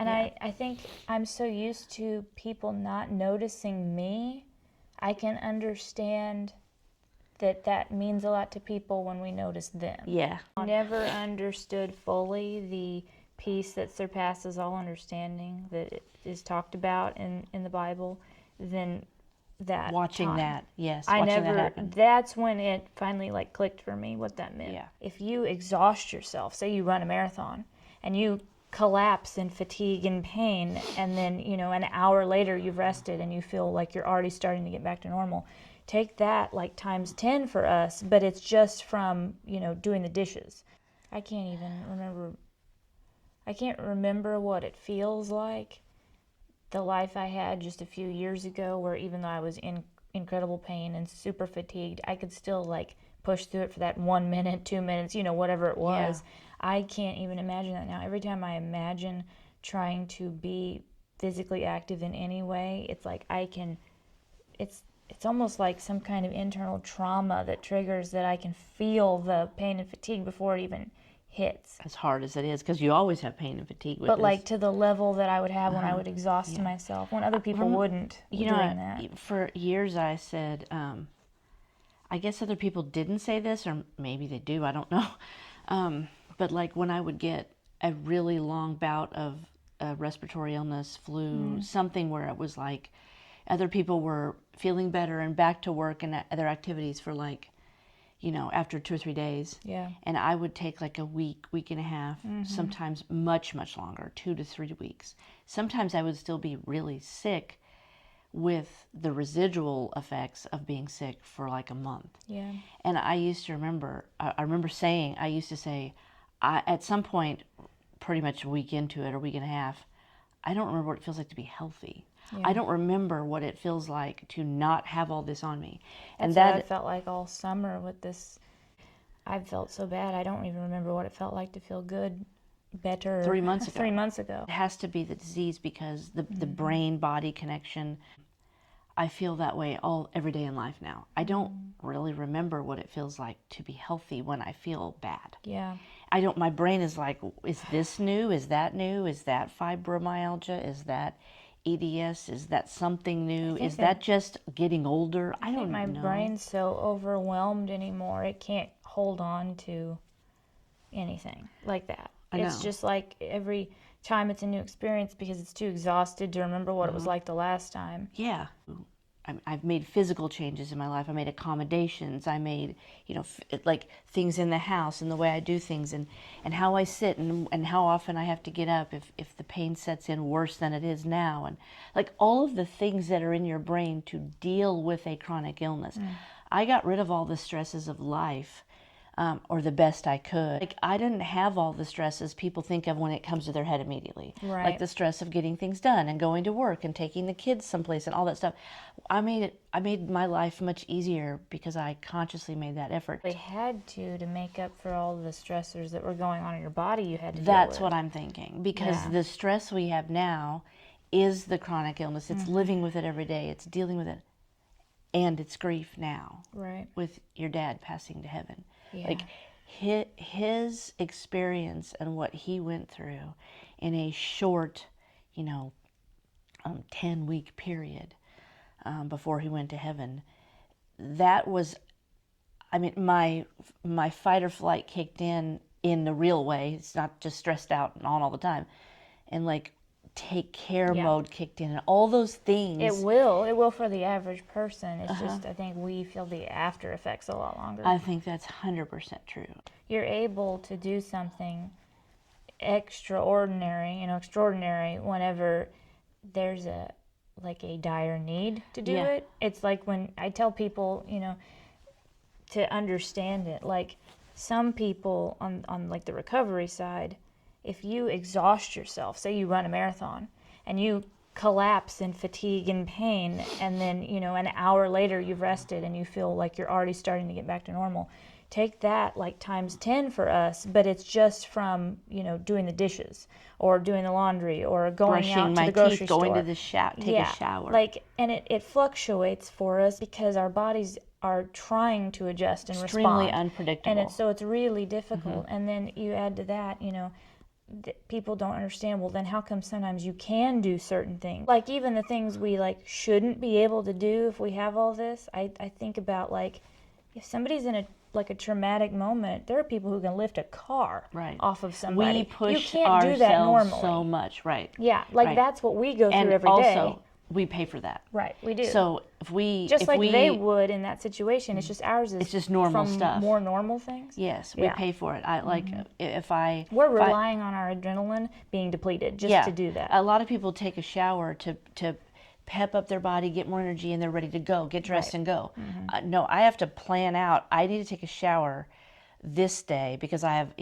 And I think I'm so used to people not noticing me. I can understand that means a lot to people when we notice them. Yeah. I never understood fully the peace that surpasses all understanding that is talked about in the Bible. Then that Watching time. that, yes, I watching never, that happen. that's when it finally like clicked for me what that meant. Yeah. If you exhaust yourself, say you run a marathon and you collapse in fatigue and pain, and then an hour later you've rested and you feel like you're already starting to get back to normal, take that like times 10 for us, but it's just from doing the dishes. I can't remember what it feels like, the life I had just a few years ago, where even though I was in incredible pain and super fatigued, I could still like push through it for that 1 minute, 2 minutes, whatever it was. Yeah. I can't even imagine that now. Every time I imagine trying to be physically active in any way, it's like it's almost like some kind of internal trauma that triggers that I can feel the pain and fatigue before it even hits. As hard as it is, because you always have pain and fatigue with but this. Like to the level that I would have when I would exhaust myself, when other people wouldn't doing that. For years I said, I guess other people didn't say this, or maybe they do, I don't know. But like when I would get a really long bout of respiratory illness, flu, something where it was like other people were feeling better and back to work and other activities for like, after 2 or 3 days. Yeah. And I would take like a week and a half, sometimes much, much longer, 2 to 3 weeks. Sometimes I would still be really sick with the residual effects of being sick for like a month. Yeah. And I used to remember, I used to say, at some point, pretty much a week into it, or week and a half, I don't remember what it feels like to be healthy. Yeah. I don't remember what it feels like to not have all this on me. That's what I felt like all summer with this. I felt so bad. I don't even remember what it felt like to feel good, better 3 months ago. 3 months ago. It has to be the disease, because the brain-body connection, I feel that way every day in life now. I don't really remember what it feels like to be healthy when I feel bad. Yeah. My brain is like, is this new? Is that new? Is that fibromyalgia? Is that EDS? Is that something new? Is that just getting older? I don't know. My brain's so overwhelmed anymore. It can't hold on to anything like that. It's just like every time it's a new experience, because it's too exhausted to remember what it was like the last time. Yeah. I've made physical changes in my life. I made accommodations. I made, like things in the house and the way I do things, and how I sit, and how often I have to get up if the pain sets in worse than it is now. And like all of the things that are in your brain to deal with a chronic illness. I got rid of all the stresses of life, or the best I could. Like I didn't have all the stresses people think of when it comes to their head immediately. Right. Like the stress of getting things done and going to work and taking the kids someplace and all that stuff. I made my life much easier because I consciously made that effort. They had to make up for all the stressors that were going on in your body. You had to That's what I'm thinking, because the stress we have now is the chronic illness. It's living with it every day. It's dealing with it. And it's grief now. Right. With your dad passing to heaven. Yeah. Like his experience and what he went through in a short, 10-week period before he went to heaven, that was, my fight or flight kicked in the real way. It's not just stressed out and on all the time. And like take care mode kicked in, and all those things. It will for the average person. It's just, I think we feel the after effects a lot longer. I think that's 100% true. You're able to do something extraordinary whenever there's a dire need to do it. It's like when I tell people, to understand it, like some people on like the recovery side, if you exhaust yourself, say you run a marathon and you collapse in fatigue and pain, and then an hour later you've rested and you feel like you're already starting to get back to normal, take that like times 10 for us, but it's just from doing the dishes or doing the laundry or going brushing out to my the grocery teeth, store, going to the take a shower. Like, and it fluctuates for us because our bodies are trying to adjust and extremely respond. Unpredictable. And so it's really difficult. And then you add to that, people don't understand, well, then how come sometimes you can do certain things? Like even the things we like shouldn't be able to do if we have all this. I think about like if somebody's in a traumatic moment, there are people who can lift a car off of somebody. We push you can't do that normally. so much, right? Yeah, like that's what we go through and every day. also, we pay for that. Right, we do. So if we they would in that situation, it's just ours is it's just normal from stuff. more normal things. Yes, we pay for it. We're relying on our adrenaline being depleted just to do that. A lot of people take a shower to pep up their body, get more energy, and they're ready to go, get dressed and go. No, I have to plan out. I need to take a shower this day because I have,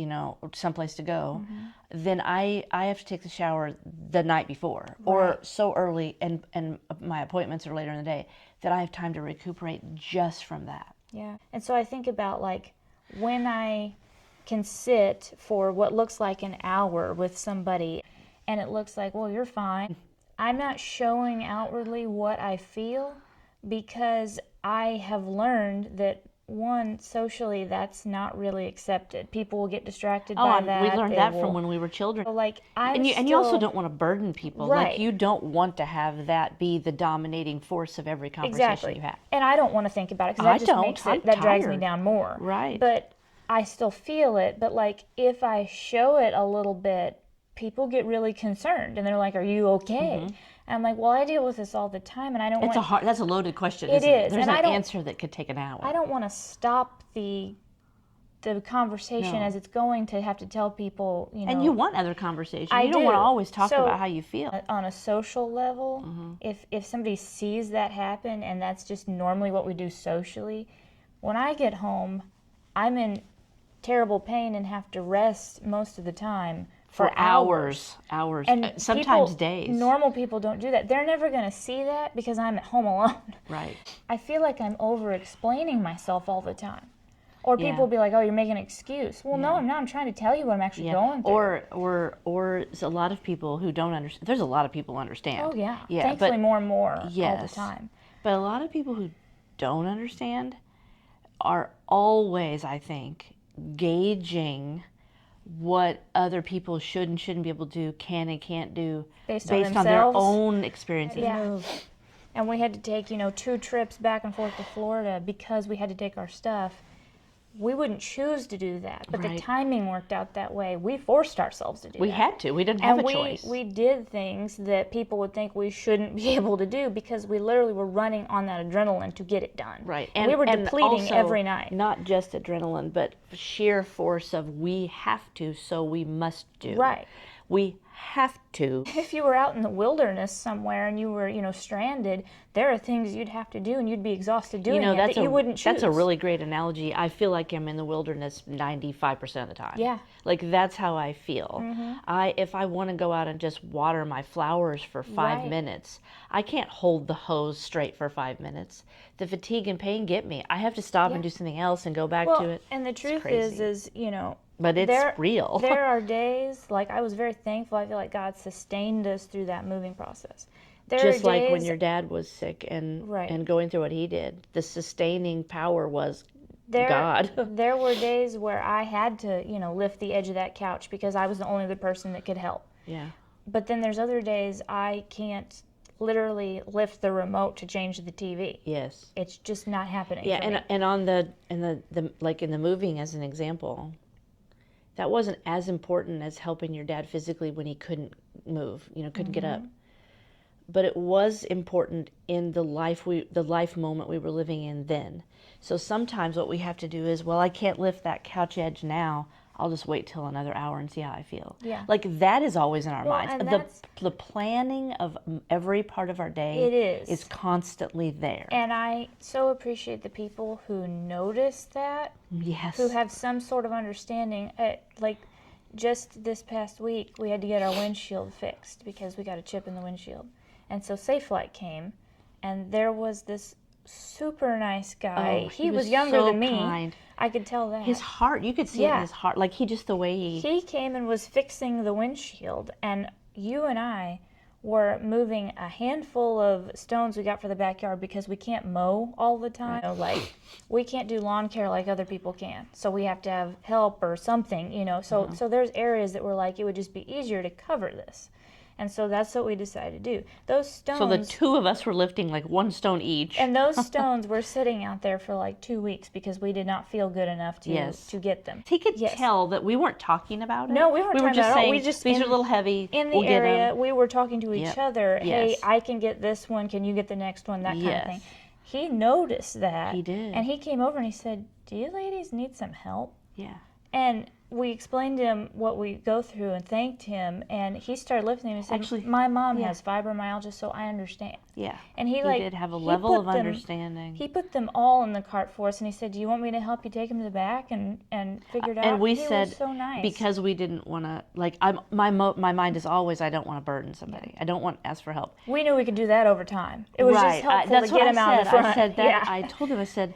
someplace to go. Then I have to take the shower the night before or so early, and my appointments are later in the day, that I have time to recuperate just from that. Yeah. And so I think about like when I can sit for what looks like an hour with somebody and it looks like, well, you're fine. I'm not showing outwardly what I feel because I have learned that, one, socially, that's not really accepted. People will get distracted by that. We learned that from when we were children. So, like, and you also don't want to burden people. Right. Like, you don't want to have that be the dominating force of every conversation you have. And I don't want to think about it because that drags me down more. Right. But I still feel it. But, like, if I show it a little bit, people get really concerned and they're like, "Are you okay?" And I'm like, "Well, I deal with this all the time, and I don't want." That's a loaded question. It is. There's an answer that could take an hour. I don't want to stop the conversation as it's going to have to tell people, And you want other conversation. I you don't do. want to always talk about how you feel. On a social level, if somebody sees that happen and that's just normally what we do socially, when I get home, I'm in terrible pain and have to rest most of the time. For hours, and sometimes days. Normal people don't do that. They're never going to see that because I'm at home alone. Right. I feel like I'm over-explaining myself all the time. Or people will be like, "Oh, you're making an excuse." Well, no, I'm not. I'm trying to tell you what I'm actually going through. Or there's a lot of people who don't understand. There's a lot of people who understand. Oh, yeah. Thankfully, more and more all the time. But a lot of people who don't understand are always, I think, gauging what other people should and shouldn't be able to do, can and can't do, based on their own experiences. Yeah. And we had to take, 2 trips back and forth to Florida because we had to take our stuff. We wouldn't choose to do that, but the timing worked out that way. We forced ourselves to do that. We had to. We didn't have a choice. We did things that people would think we shouldn't be able to do because we literally were running on that adrenaline to get it done. Right. And we were depleting also, every night. Not just adrenaline, but sheer force of we have to, so we must do. Right. We have to. If you were out in the wilderness somewhere and you were, stranded, there are things you'd have to do and you'd be exhausted doing that you wouldn't choose. That's a really great analogy. I feel like I'm in the wilderness 95% of the time. Yeah. Like that's how I feel. If I want to go out and just water my flowers for 5 minutes, I can't hold the hose straight for 5 minutes. The fatigue and pain get me. I have to stop and do something else and go back to it. And the truth is, but it's real. There are days, like I was very thankful. I feel like God sustained us through that moving process. Just like when your dad was sick and going through what he did, the sustaining power was God. There were days where I had to, lift the edge of that couch because I was the only other person that could help. Yeah. But then there's other days I can't literally lift the remote to change the TV. Yes. It's just not happening. Yeah, for me. and on the like in the moving as an example, that wasn't as important as helping your dad physically when he couldn't move, couldn't get up. But it was important in the life moment we were living in then. So sometimes what we have to do is, well, I can't lift that couch edge now. I'll just wait till another hour and see how I feel. Yeah. Like that is always in our minds. And the planning of every part of our day is constantly there. And I so appreciate the people who notice that. Yes. Who have some sort of understanding. Like just this past week, we had to get our windshield fixed because we got a chip in the windshield. And so Safelite came, and there was this super nice guy. Oh, he was younger than me. Kind. I could tell that. His heart, you could see it in his heart. Like the way he came and was fixing the windshield, and you and I we're moving a handful of stones we got for the backyard because we can't mow all the time. You know, like, we can't do lawn care like other people can. So we have to have help or something, you know. So there's areas that we're like, it would just be easier to cover this. And so that's what we decided to do. Those stones. So the two of us were lifting like one stone each. And those stones were sitting out there for like 2 weeks because we did not feel good enough to get them. He could tell that we weren't talking about it. No, we weren't talking about it. We just these are a little heavy. In the area, we were talking to each other. Hey, Yes. I can get this one. Can you get the next one? That kind of thing. He noticed that. He did. And he came over and he said, "Do you ladies need some help?" Yeah. And we explained to him what we go through and thanked him, and he started lifting them and said, Actually, my mom has fibromyalgia, so I understand. Yeah. And he did have a level of understanding. He put them all in the cart for us, and he said, "Do you want me to help you take them to the back and figure it out?" And we He said, was so nice. because we didn't want to, like, my mind is always, I don't want to burden somebody. I don't want to ask for help. We knew we could do that over time. It was just helpful That's to what get him out in front. I said that. Yeah. I told him, I said,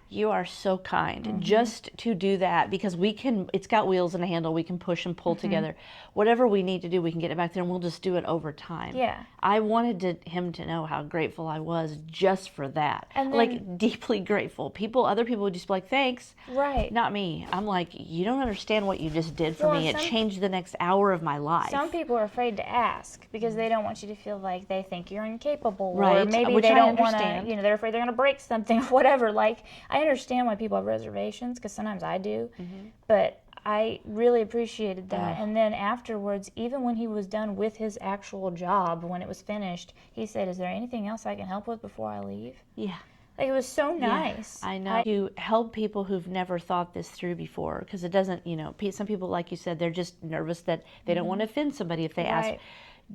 you are so kind just to do that, because we can, it's got wheels and a handle, we can push and pull together. Whatever we need to do, we can get it back there, and we'll just do it over time. Yeah. I wanted him to know how grateful I was just for that. And then, like, deeply grateful. Other people would just be like, thanks. Right. Not me. I'm like, you don't understand what you just did for me. It changed the next hour of my life. Some people are afraid to ask because they don't want you to feel like they think you're incapable. Right. Or maybe Which they I don't want to, understand. they're afraid they're going to break something or whatever. Like, I understand why people have reservations, because sometimes I do. But I really appreciated that. And then afterwards, even when he was done with his actual job, when it was finished, he said, "Is there anything else I can help with before I leave?" Yeah. Like, it was so nice. I know. To help people who've never thought this through before, because it doesn't, some people, like you said, they're just nervous that they don't want to offend somebody if they ask.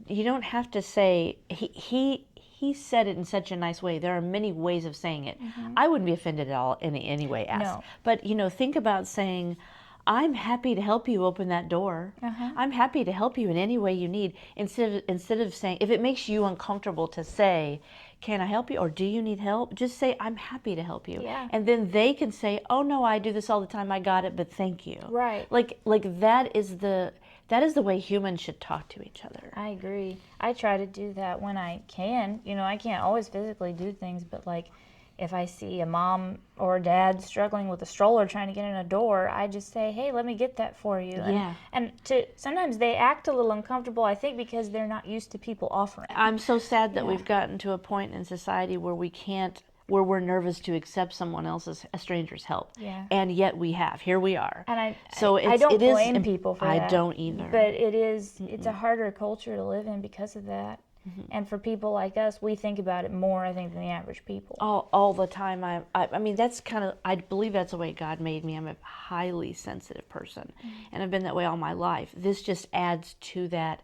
You don't have to say, he said it in such a nice way. There are many ways of saying it. I wouldn't be offended at all in any way asked. No. But, think about saying, I'm happy to help you open that door. I'm happy to help you in any way you need. Instead of saying, if it makes you uncomfortable to say, can I help you, or do you need help? Just say, I'm happy to help you. Yeah. And then they can say, oh no, I do this all the time, I got it, but thank you. Right. Like that is the way humans should talk to each other. I agree. I try to do that when I can. I can't always physically do things, but like, if I see a mom or a dad struggling with a stroller trying to get in a door, I just say, "Hey, let me get that for you." And sometimes they act a little uncomfortable, I think, because they're not used to people offering. I'm so sad that we've gotten to a point in society where we're nervous to accept a stranger's help. Yeah. And yet we have. Here we are. And I it don't is blame people for that. I don't either. But it's a harder culture to live in because of that. And for people like us, we think about it more, I think, than the average people. All the time. I mean, that's I believe that's the way God made me. I'm a highly sensitive person. And I've been that way all my life. This just adds to that.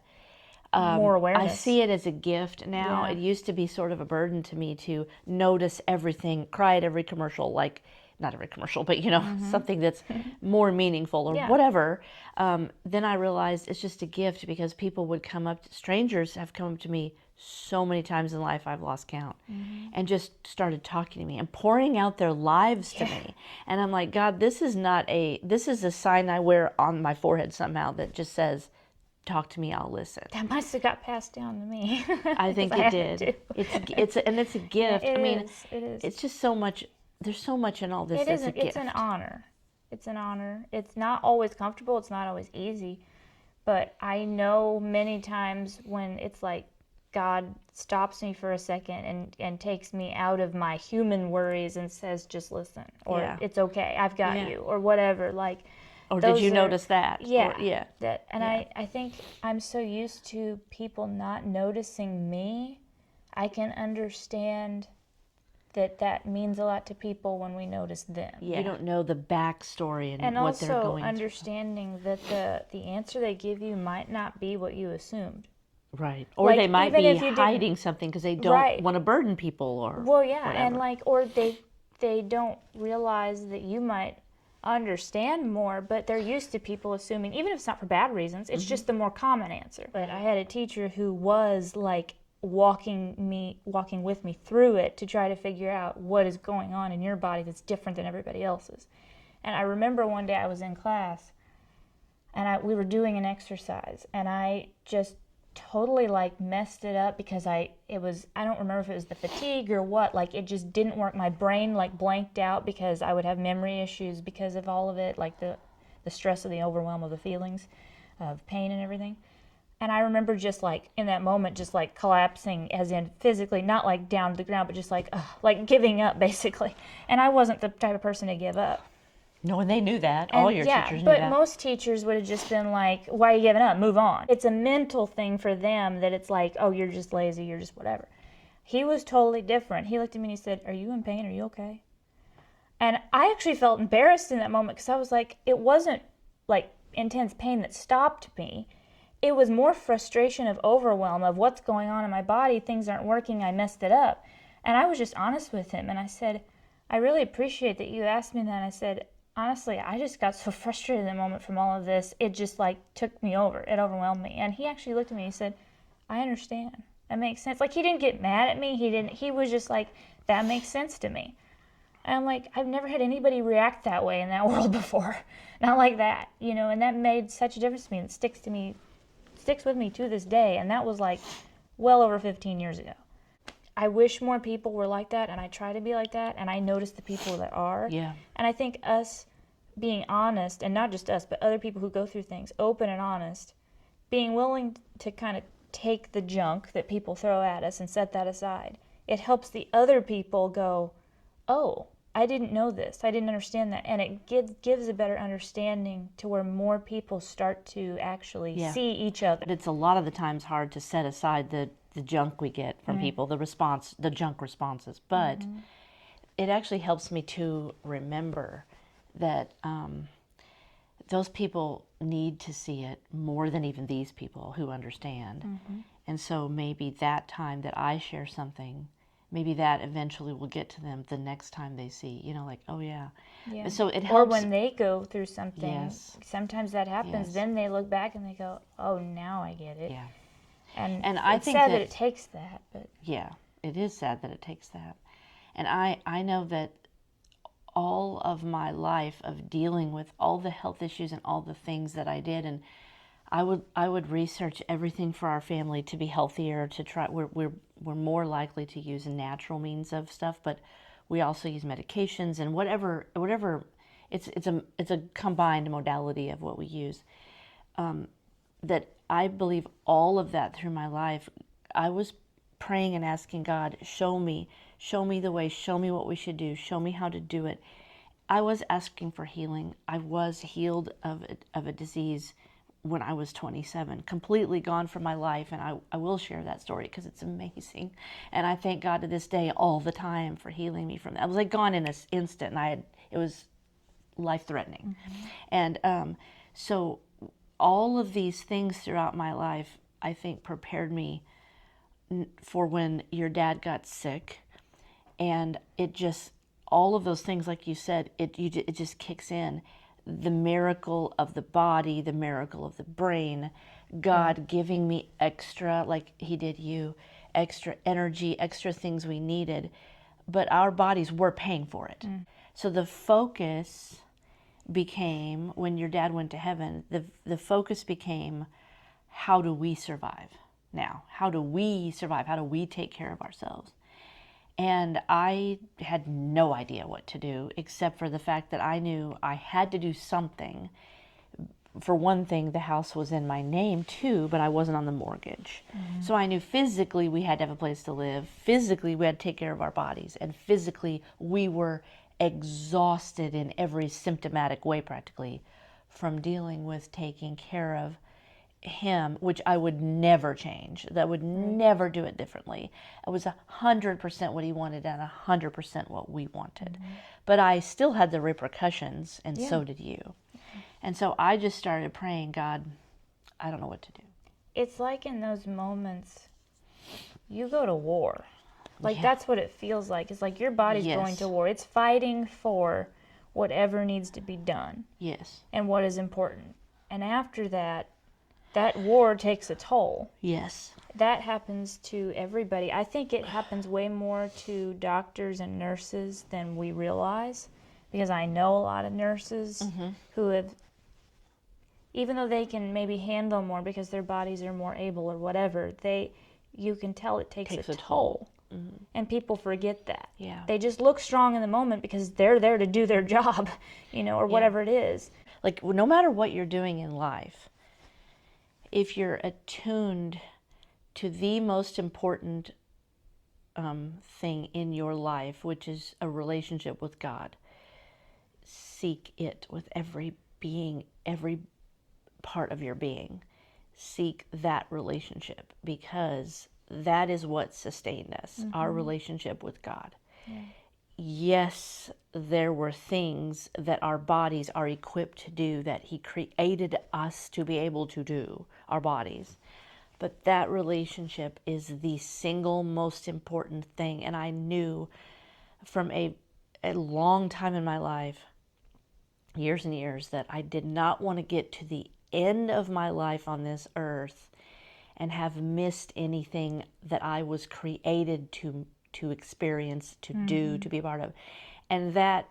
More awareness. I see it as a gift now. Yeah. It used to be sort of a burden to me to notice everything, cry at every commercial, like, not every commercial, but something that's more meaningful or whatever. Then I realized it's just a gift, because people would strangers have come up to me so many times in life, I've lost count, and just started talking to me and pouring out their lives to me. And I'm like, God, this is a sign I wear on my forehead somehow that just says, talk to me, I'll listen. That must have got passed down to me. I think it did. It's a gift. It is. It's just so much. There's so much in all this. It that's isn't. a gift. It's an honor. It's an honor. It's not always comfortable. It's not always easy. But I know many times when it's like God stops me for a second and takes me out of my human worries and says, just listen, or it's okay, I've got you, or whatever. Like, or did you notice that? Yeah. Or, That, and I think I'm so used to people not noticing me. I can understand that means a lot to people when we notice them. Yeah. You don't know the backstory and what they're going through. And also understanding that the answer they give you might not be what you assumed. Right. Or like, they might be hiding something because they don't want to burden people, or whatever. And or they don't realize that you might understand more, but they're used to people assuming, even if it's not for bad reasons, it's just the more common answer. But I had a teacher who was like walking with me through it to try to figure out what is going on in your body that's different than everybody else's. And I remember one day I was in class and we were doing an exercise, and I just totally like messed it up because I don't remember if it was the fatigue or what, like it just didn't work. My brain like blanked out because I would have memory issues because of all of it, like the stress of the overwhelm of the feelings of pain and everything. And I remember just like in that moment, just like collapsing, as in physically, not like down to the ground, but just like giving up basically. And I wasn't the type of person to give up. No, and they knew that. All your teachers knew that. But most teachers would have just been like, why are you giving up? Move on. It's a mental thing for them that it's like, oh, you're just lazy, you're just whatever. He was totally different. He looked at me and he said, are you in pain? Are you okay? And I actually felt embarrassed in that moment because I was like, it wasn't like intense pain that stopped me. It was more frustration of overwhelm of what's going on in my body. Things aren't working. I messed it up. And I was just honest with him. And I said, I really appreciate that you asked me that. And I said, honestly, I just got so frustrated in the moment from all of this. It just like took me over. It overwhelmed me. And he actually looked at me and he said, I understand. That makes sense. Like he didn't get mad at me. He was just like, that makes sense to me. And I'm like, I've never had anybody react that way in that world before. Not like that, and that made such a difference to me. It sticks with me to this day. And that was like well over 15 years ago. I wish more people were like that, and I try to be like that, and I notice the people that are. Yeah. And I think us being honest, and not just us, but other people who go through things, open and honest, being willing to kind of take the junk that people throw at us and set that aside, it helps the other people go, oh, I didn't know this, I didn't understand that, and it gives a better understanding to where more people start to actually see each other. But it's a lot of the times hard to set aside the junk we get from people, the junk responses. But it actually helps me to remember that those people need to see it more than even these people who understand. And so maybe that time that I share something, maybe that eventually will get to them the next time they see, like, oh yeah. So it helps. Or when they go through something, Yes. sometimes that happens, then they look back and they go, oh, now I get it. Yeah. And I it's think sad that it takes that, but yeah, it is sad that it takes that. And I know that all of my life of dealing with all the health issues and all the things that I did, and I would research everything for our family to be healthier, to try. We're more likely to use natural means of stuff, but we also use medications and whatever. It's a combined modality of what we use. That I believe all of that through my life, I was praying and asking God, show me the way, show me what we should do, show me how to do it. I was asking for healing. I was healed of a disease when I was 27, completely gone from my life, and I will share that story because it's amazing. And I thank God to this day all the time for healing me from that. I was like gone in an instant, and it was life-threatening. And so all of these things throughout my life, I think, prepared me for when your dad got sick. And it just, all of those things, like you said, it just kicks in. The miracle of the body, the miracle of the brain, God giving me extra, like he did you, extra energy, extra things we needed. But our bodies were paying for it. So the focus became, when your dad went to heaven, the focus became, how do we survive now? How do we survive? How do we take care of ourselves? And I had no idea what to do, except for the fact that I knew I had to do something. For one thing, the house was in my name too, but I wasn't on the mortgage. So I knew physically we had to have a place to live. Physically, we had to take care of our bodies. And physically, we were exhausted in every symptomatic way practically from dealing with taking care of him, which I would never change. That would never do it differently. It was 100% what he wanted and 100% what we wanted. But I still had the repercussions, and so did you. And so I just started praying, God, I don't know what to do. It's like in those moments, you go to war. Like that's what it feels like. It's like your body's going to war. It's fighting for whatever needs to be done. Yes. And what is important. And after that, that war takes a toll. Yes. That happens to everybody. I think it happens way more to doctors and nurses than we realize, because I know a lot of nurses who have, even though they can maybe handle more because their bodies are more able or whatever, you can tell it takes a toll. Mm-hmm. And people forget that. Yeah. They just look strong in the moment because they're there to do their job, or whatever it is. Like, no matter what you're doing in life, if you're attuned to the most important thing in your life, which is a relationship with God, seek it with every being, every part of your being. Seek that relationship, because that is what sustained us, our relationship with God. Yeah. Yes, there were things that our bodies are equipped to do, that He created us to be able to do, our bodies. But that relationship is the single most important thing. And I knew from a long time in my life, years and years, that I did not want to get to the end of my life on this earth and have missed anything that I was created to experience, to do, to be a part of. And that,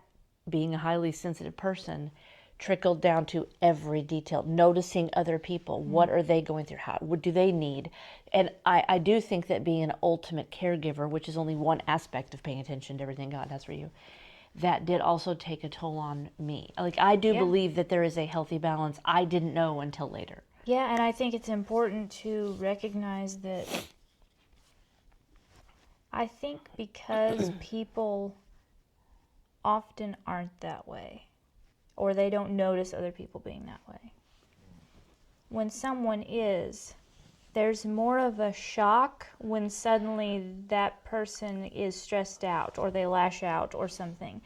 being a highly sensitive person, trickled down to every detail, noticing other people. What are they going through? What do they need? And I do think that being an ultimate caregiver, which is only one aspect of paying attention to everything God has for you, that did also take a toll on me. Like, I do believe that there is a healthy balance. I didn't know until later. Yeah, and I think it's important to recognize that, I think because people often aren't that way, or they don't notice other people being that way. When someone is, there's more of a shock when suddenly that person is stressed out or they lash out or something,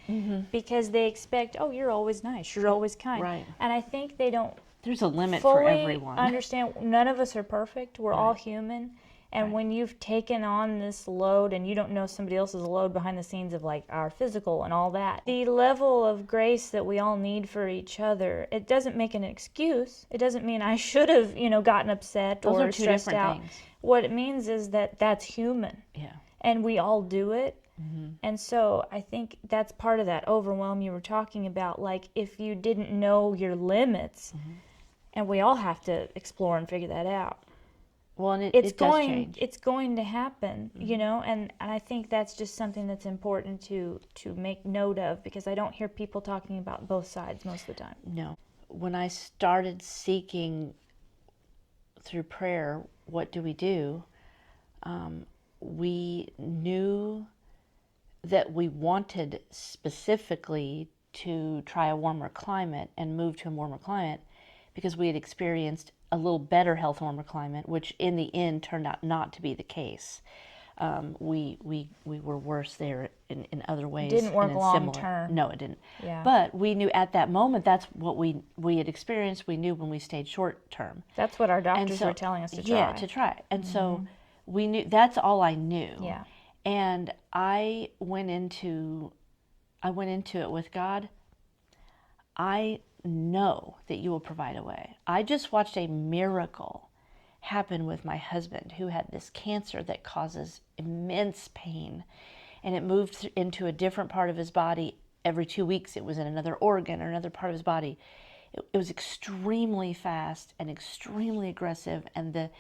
because they expect, oh, you're always nice, you're always kind. Right. And I think they don't There's a limit for everyone. Understand, none of us are perfect. We're all human. And when you've taken on this load and you don't know somebody else's load behind the scenes of like our physical and all that, the level of grace that we all need for each other, it doesn't make an excuse. It doesn't mean I should have, gotten upset Those or are two stressed different out. things. What it means is that that's human. Yeah. And we all do it. And so I think that's part of that overwhelm you were talking about. Like, if you didn't know your limits, and we all have to explore and figure that out. Well, and it does change. It's going to happen, and I think that's just something that's important to make note of, because I don't hear people talking about both sides most of the time. No. When I started seeking through prayer, what do? We knew that we wanted specifically to try a warmer climate and move to a warmer climate, because we had experienced a little better health, warmer climate, which in the end turned out not to be the case. We were worse there in other ways. Didn't work long term. No, it didn't. Yeah. But we knew at that moment that's what we had experienced. We knew when we stayed short term. That's what our doctors were telling us to try. Yeah, to try. And so we knew, that's all I knew. Yeah. And I went into it with God. I know that you will provide a way. I just watched a miracle happen with my husband, who had this cancer that causes immense pain, and it moved into a different part of his body every 2 weeks. It was in another organ or another part of his body. It was extremely fast and extremely aggressive, and the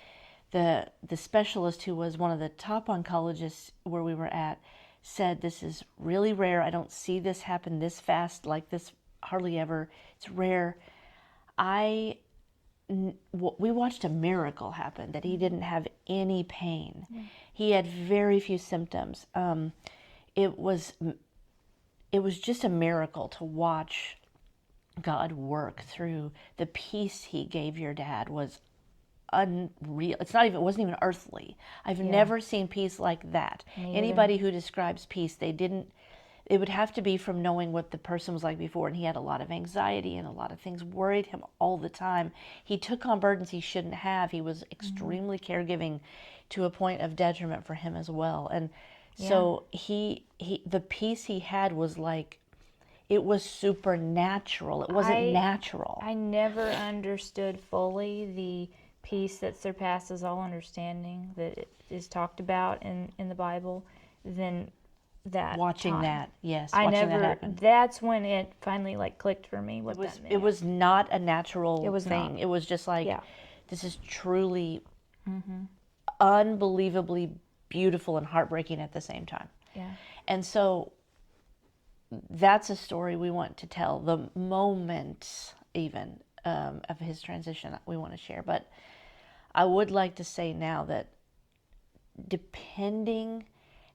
specialist, who was one of the top oncologists where we were at, said, this is really rare. I don't see this happen this fast like this hardly ever. It's rare. We watched a miracle happen, that he didn't have any pain. He had very few symptoms. It was just a miracle to watch God work through. The peace he gave your dad was unreal. It wasn't even earthly. I've never seen peace like that. Anybody who describes peace, it would have to be from knowing what the person was like before. And he had a lot of anxiety, and a lot of things worried him all the time. He took on burdens he shouldn't have. He was extremely caregiving, to a point of detriment for him as well. And so the peace he had was like, it was supernatural. It wasn't natural. I never understood fully the peace that surpasses all understanding that is talked about in the Bible. Then that watching time. that, yes, I watching never. that happen. That's when it finally like clicked for me what that meant. It was not a natural It was thing. not. It was just like, Yeah. this is truly unbelievably beautiful and heartbreaking at the same time. Yeah. And so that's a story we want to tell, the moment even of his transition we want to share. But I would like to say now that depending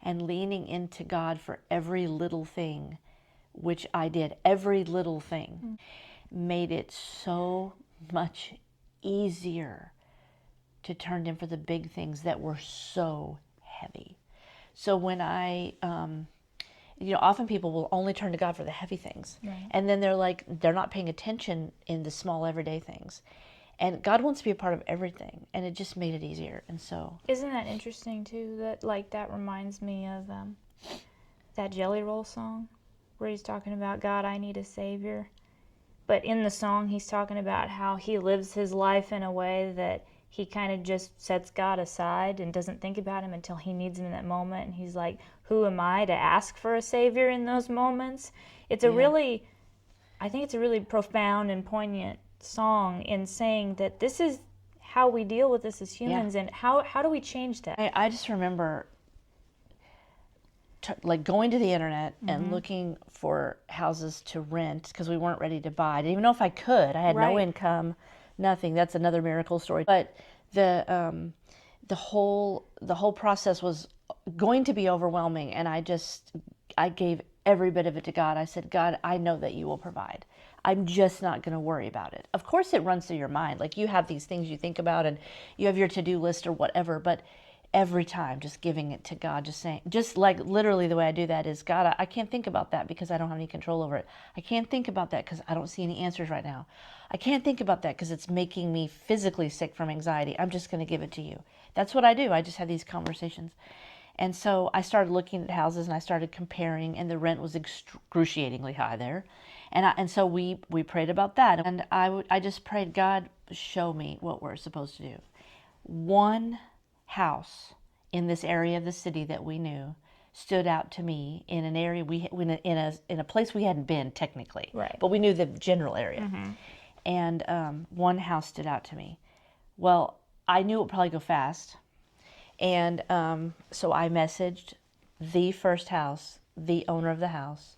and leaning into God for every little thing, which I did, every little thing, made it so much easier to turn to Him for the big things that were so heavy. So when often people will only turn to God for the heavy things. Right. And then they're not paying attention in the small everyday things. And God wants to be a part of everything. And it just made it easier. And so. Isn't that interesting too? That reminds me of that Jelly Roll song where he's talking about, God, I need a Savior. But in the song, he's talking about how he lives his life in a way that he kind of just sets God aside and doesn't think about him until he needs him in that moment. And he's like, who am I to ask for a Savior in those moments? I think it's a really profound and poignant song in saying that this is how we deal with this as humans. And how do we change that? I just remember going to the internet and looking for houses to rent because we weren't ready to buy. I didn't even know if I could. I had no income, nothing. That's another miracle story. But the whole process was going to be overwhelming, and I gave every bit of it to God. I said, God, I know that you will provide. I'm just not going to worry about it. Of course it runs through your mind. Like, you have these things you think about and you have your to-do list or whatever, but every time just giving it to God, just like literally the way I do that is, God, I can't think about that because I don't have any control over it. I can't think about that because I don't see any answers right now. I can't think about that because it's making me physically sick from anxiety. I'm just going to give it to you. That's what I do. I just have these conversations. And so I started looking at houses and I started comparing, and the rent was excruciatingly high there. And so we prayed about that. And I just prayed, God, show me what we're supposed to do. One house in this area of the city that we knew stood out to me in an area in a place we hadn't been technically, right, but we knew the general area. And one house stood out to me. Well, I knew it would probably go fast, and so I messaged the first house, the owner of the house,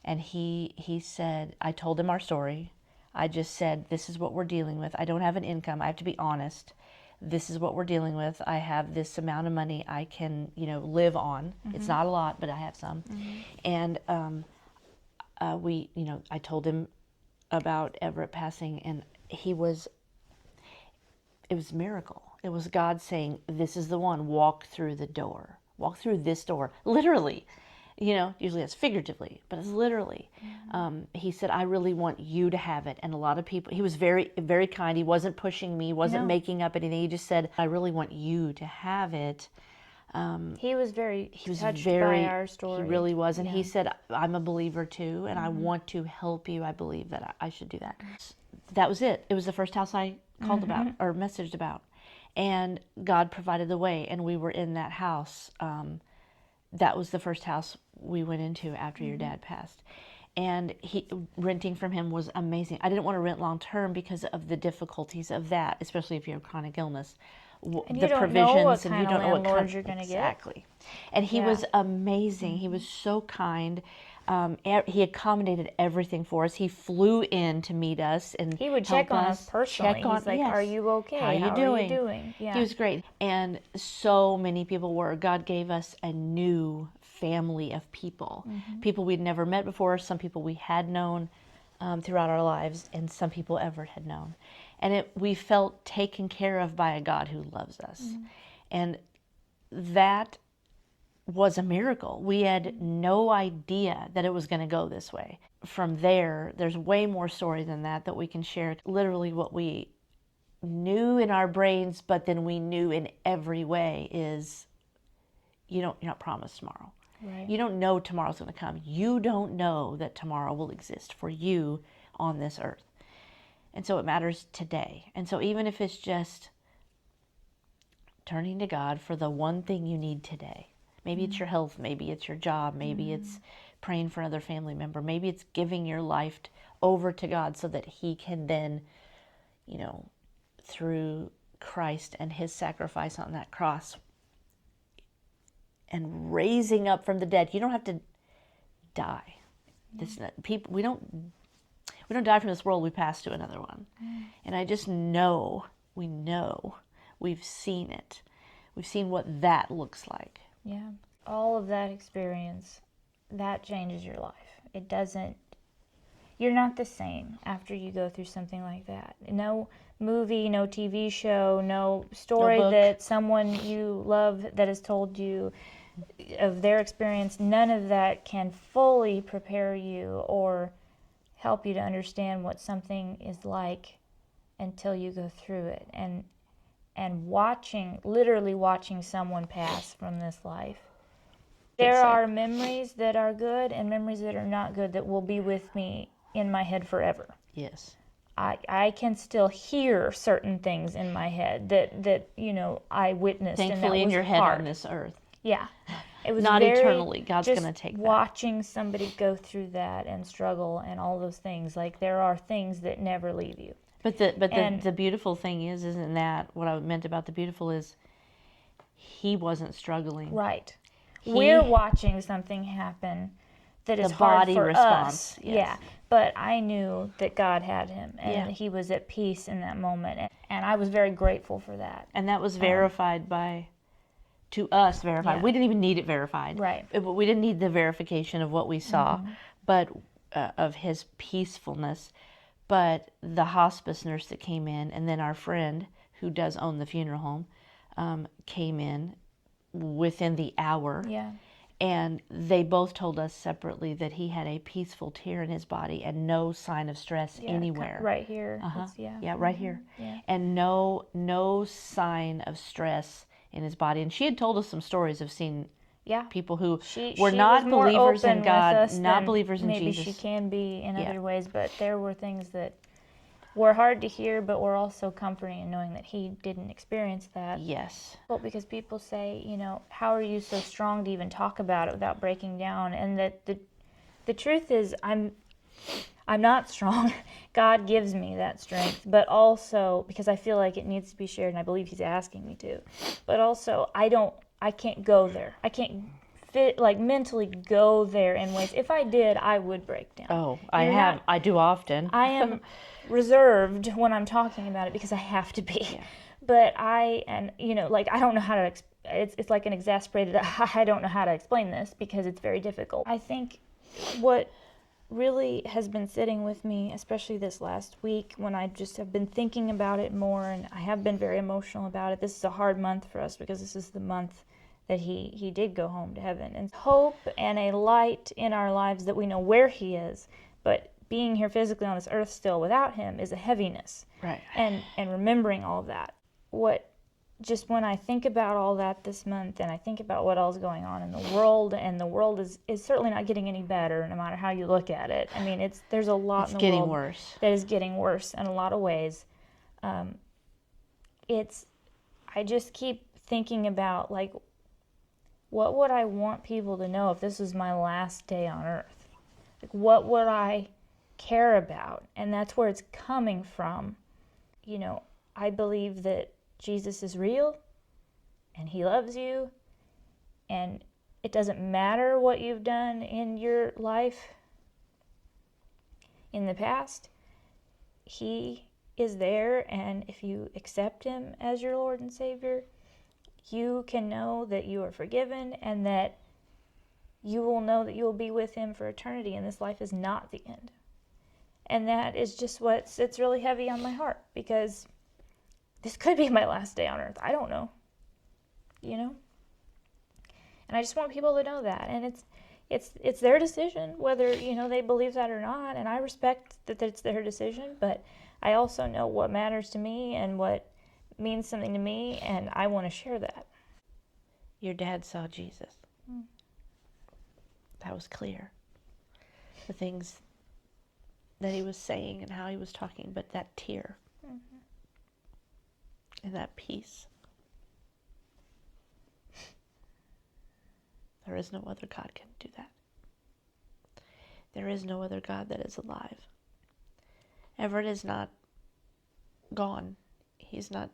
and he said, I told him our story. I just said, this is what we're dealing with. I don't have an income. I have to be honest. This is what we're dealing with. I have this amount of money I can, live on. It's not a lot, but I have some. And I told him about Everett passing, and it was a miracle. It was God saying, this is the one, walk through the door. Walk through this door. Literally. Usually it's figuratively, but it's literally. He said, I really want you to have it. And a lot of people, he was very, very kind. He wasn't pushing me, wasn't making up anything. He just said, I really want you to have it. He was very touched by our story. He really was. And he said, I'm a believer too, and I want to help you. I believe that I should do that. That was it. It was the first house I called about or messaged about. And God provided the way, and we were in that house. That was the first house we went into after your dad passed. And renting from him was amazing. I didn't want to rent long term because of the difficulties of that, especially if you have chronic illness. And you don't know what kind of landlord you're going to get. Exactly. And he was amazing. He was so kind. He accommodated everything for us. He flew in to meet us, and he would check on us personally. He's like, "Are you okay? How are you doing?" Yeah. He was great, and so many people were. God gave us a new family of people, people we'd never met before. Some people we had known throughout our lives, and some people Everett had known, and we felt taken care of by a God who loves us, and that was a miracle. We had no idea that it was going to go this way. From there's way more story than that we can share. Literally what we knew in our brains, but then we knew in every way is, you're not promised tomorrow. Right. You don't know tomorrow's going to come. You don't know that tomorrow will exist for you on this earth. And so it matters today. And so even if it's just turning to God for the one thing you need today, Maybe it's your health, maybe it's your job, maybe it's praying for another family member, maybe it's giving your life over to God so that he can then, through Christ and his sacrifice on that cross and raising up from the dead. You don't have to die. We don't die from this world, we pass to another one. And I just know, we've seen it. We've seen what that looks like. Yeah. All of that experience, that changes your life. It doesn't, you're not the same after you go through something like that. No movie, no TV show, no story that someone you love that has told you of their experience, none of that can fully prepare you or help you to understand what something is like until you go through it. And literally watching someone pass from this life. There are memories that are good and memories that are not good that will be with me in my head forever. Yes. I can still hear certain things in my head that I witnessed. Thankfully, and that in your was head hard. on this earth. Yeah. It was not very, eternally. God's just going to take that. Watching somebody go through that and struggle and all those things, like there are things that never leave you. But the beautiful thing isn't that what I meant about the beautiful is he wasn't struggling. Right. We're watching something happen that is hard for us. Yes. Yeah. But I knew that God had him and he was at peace in that moment. And I was very grateful for that. And that was verified to us. Yeah. We didn't even need it verified. Right. We didn't need the verification of what we saw, but of his peacefulness. But the hospice nurse that came in, and then our friend who does own the funeral home, came in within the hour. Yeah. And they both told us separately that he had a peaceful tear in his body and no sign of stress anywhere. Right here. Right here. Yeah. And no sign of stress in his body. And she had told us some stories of seeing people who were not believers in God, not believers in maybe Jesus. Maybe she can be in other ways, but there were things that were hard to hear, but were also comforting in knowing that he didn't experience that. Yes. Well, because people say, how are you so strong to even talk about it without breaking down? And that the truth is, I'm not strong. God gives me that strength, but also because I feel like it needs to be shared, and I believe he's asking me to. But also, I can't go there. I can't mentally go there in ways. If I did, I would break down. Oh, I do often. I am reserved when I'm talking about it because I have to be. Yeah. But I don't know how to. It's like an exasperated. I don't know how to explain this because it's very difficult. I think what really has been sitting with me, especially this last week, when I just have been thinking about it more, and I have been very emotional about it. This is a hard month for us because this is the month that he did go home to heaven. And hope and a light in our lives that we know where he is, but being here physically on this earth still without him is a heaviness. Right. And remembering all of that. When I think about all that this month, and I think about what else is going on in the world, and the world is certainly not getting any better, no matter how you look at it. I mean, there's a lot in the world worse. That is getting worse in a lot of ways. I just keep thinking about, like, what would I want people to know if this was my last day on earth? Like, what would I care about? And that's where it's coming from. I believe that Jesus is real, and he loves you, and it doesn't matter what you've done in your life in the past. He is there, and if you accept him as your Lord and Savior, you can know that you are forgiven, and that you will know that you will be with him for eternity, and this life is not the end. And that is just what sits really heavy on my heart, because this could be my last day on earth. I don't know. And I just want people to know that. And it's their decision whether, they believe that or not. And I respect that it's their decision, but I also know what matters to me and what means something to me, and I want to share that. Your dad saw Jesus. That was clear. The things that he was saying and how he was talking, but that tear. And that peace. There is no other God can do that. There is no other God that is alive. Everett is not gone. He's not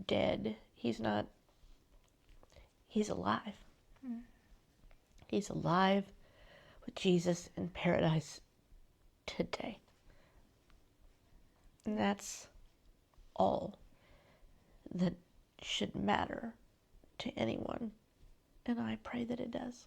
dead. He's alive. He's alive with Jesus in paradise today. And that's all that should matter to anyone. And I pray that it does.